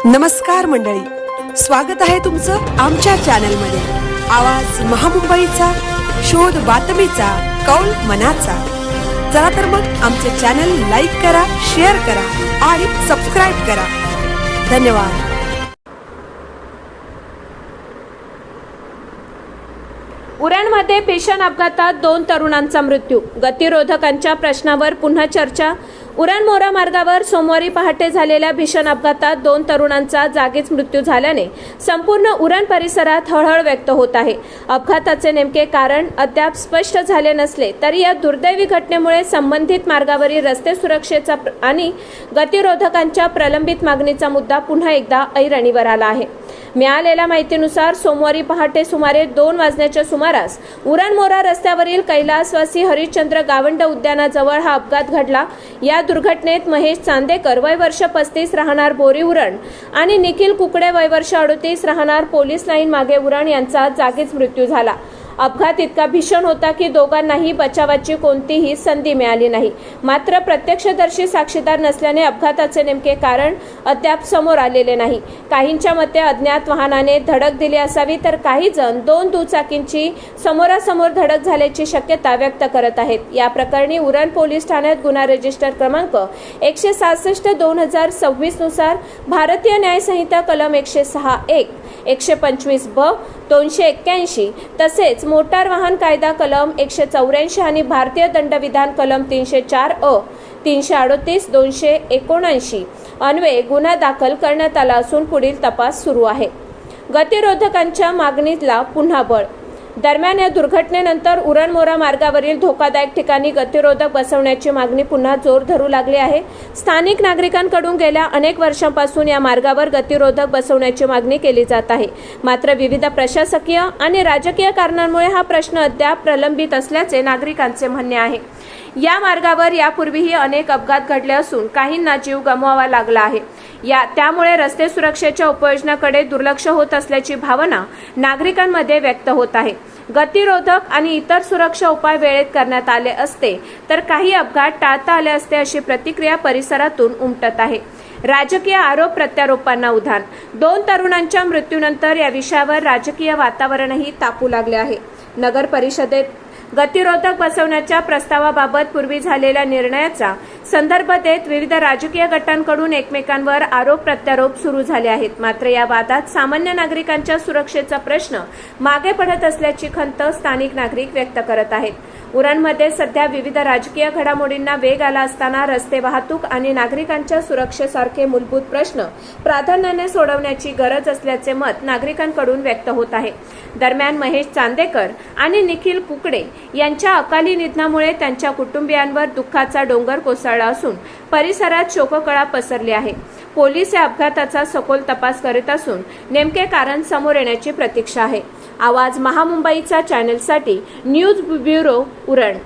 नमस्कार मंडळी, स्वागत आहे तुमचं आमच्या चॅनलमध्ये। आवाज महामुंबईचा, शोध बातमीचा, कौल मनाचा। चला तर मग आमचे चॅनल लाईक करा, शेअर करा आणि सबस्क्राइब करा। धन्यवाद। उरणमध्ये भीषण अपघातात 2 तरुणांचा मृत्यू। गतिरोधकांच्या प्रश्नावर पुन्हा चर्चा। उरण मोरा मार्गावर सोमवारी पहाटे झालेल्या भीषण अपघातात 2 तरुणांचा जागीच मृत्यू झाल्याने संपूर्ण उरण परिसरात हळहळ व्यक्त होत आहे। अपघाताचे नेमके कारण अद्याप स्पष्ट झाले नसले तरी या दुर्दैवी घटनेमुळे संबंधित मार्गावरील रस्ते सुरक्षेचा आणि गतिरोधकांच्या प्रलंबित मागणीचा मुद्दा पुन्हा एकदा ऐरणीवर आला आहे। मिळालेल्या माहितीनुसार सोमवारी पहाटे सुमारे 2 वाजण्याच्या सुमारास उरण मोरा रस्त्यावरील कैलासवासी हरिश्चंद्र गावंड उद्यानाजवळ हा अपघात घडला। या दुर्घटनेत महेश चांदेकर वय वर्ष 35 राहणार बोरी उरण आणि निखिल कुकडे वय वर्ष 38 राहणार पोलीस लाईन मागे उरण यांचा जागीच मृत्यू झाला। अपघात इतका भीषण होता की दोघांनाही बचावाची कोणतीही संधी मिळाली नाही। मात्र प्रत्यक्षदर्शी साक्षीदार नसल्याने अपघाताचे नेमके कारण अद्याप समोर आलेले नाही। काहींच्या मते अज्ञात वाहनाने धडक दिली असावी, तर काही जण 2 दुचाकींची समोरासमोर धडक झाल्याची शक्यता व्यक्त करत आहेत। या प्रकरणी उरण पोलीस ठाण्यात गुन्हा रजिस्टर क्रमांक 166/2026 नुसार भारतीय न्याय संहिता कलम 106(1), 125(ब), 281 तसेच मोटार वाहन कायदा कलम 184 आणि भारतीय दंडविधान कलम 304(अ), 338, 279 अन्वये गुन्हा दाखल करण्यात आला असून पुढील तपास सुरू आहे। गतिरोधकांच्या मागणीला पुन्हा बळ। दरम्यान या दुर्घटनेनंतर उरण मोरा मार्गावरील धोकादायक ठिकाणी गतिरोधक बसवण्याची मागणी पुन्हा जोर धरू लागली आहे। स्थानिक नागरिकांकडून गेल्या अनेक वर्षांपासून या मार्गावर गतिरोधक बसवण्याची मागणी केली जात आहे। मात्र विविध प्रशासकीय आणि राजकीय कारणांमुळे हा प्रश्न अद्याप प्रलंबित असल्याचे नागरिकांचे म्हणणे आहे। या मार्गावर यापूर्वीही अनेक अपघात घडले असून काहींना जीव गमवावा लागला आहे। त्यामुळे रस्ते सुरक्षेच्या उपाययोजनांकडे दुर्लक्ष होत असल्याची भावना नागरिकांमध्ये व्यक्त होत आहे। गतिरोधक आणि इतर सुरक्षा उपाय वेळेत करण्यात आले असते तर काही अपघात टाळता आले असते, अशी प्रतिक्रिया परिसरातून उमटत आहे। राजकीय आरोप प्रत्यारोपांना उधाण। 2 तरुणांच्या मृत्यूनंतर या विषयावर राजकीय वातावरणही तापू लागले आहे। नगर परिषदेत गतिरोधक बसवण्याच्या प्रस्तावाबाबत पूर्वी झालेल्या निर्णयाचा संदर्भ देत विविध राजकीय गटांकडून एकमेकांवर आरोप प्रत्यारोप सुरू झाले आहेत। मात्र या वादात सामान्य नागरिकांच्या सुरक्षेचा प्रश्न मागे पडत असल्याची खंत स्थानिक नागरिक व्यक्त करत आहेत। उरणमध्ये सध्या विविध राजकीय घडामोडींना वेग आला असताना रस्ते वाहतूक आणि नागरिकांच्या सुरक्षेसारखे मूलभूत प्रश्न प्राधान्याने सोडवण्याची गरज असल्याचे मत नागरिकांकडून व्यक्त होत आहे। दरम्यान महेश चांदेकर आणि निखिल कुकडे यांच्या अकाली निधनामुळे त्यांच्या कुटुंबियांवर दुःखाचा डोंगर कोसळला असून परिसरात शोककळा पसरली आहे। पोलीस या अपघाताचा सखोल तपास करीत असून नेमके कारण समोर येण्याची प्रतीक्षा आहे। आवाज महामुंबईचा चॅनलसाठी न्यूज ब्युरो उरण।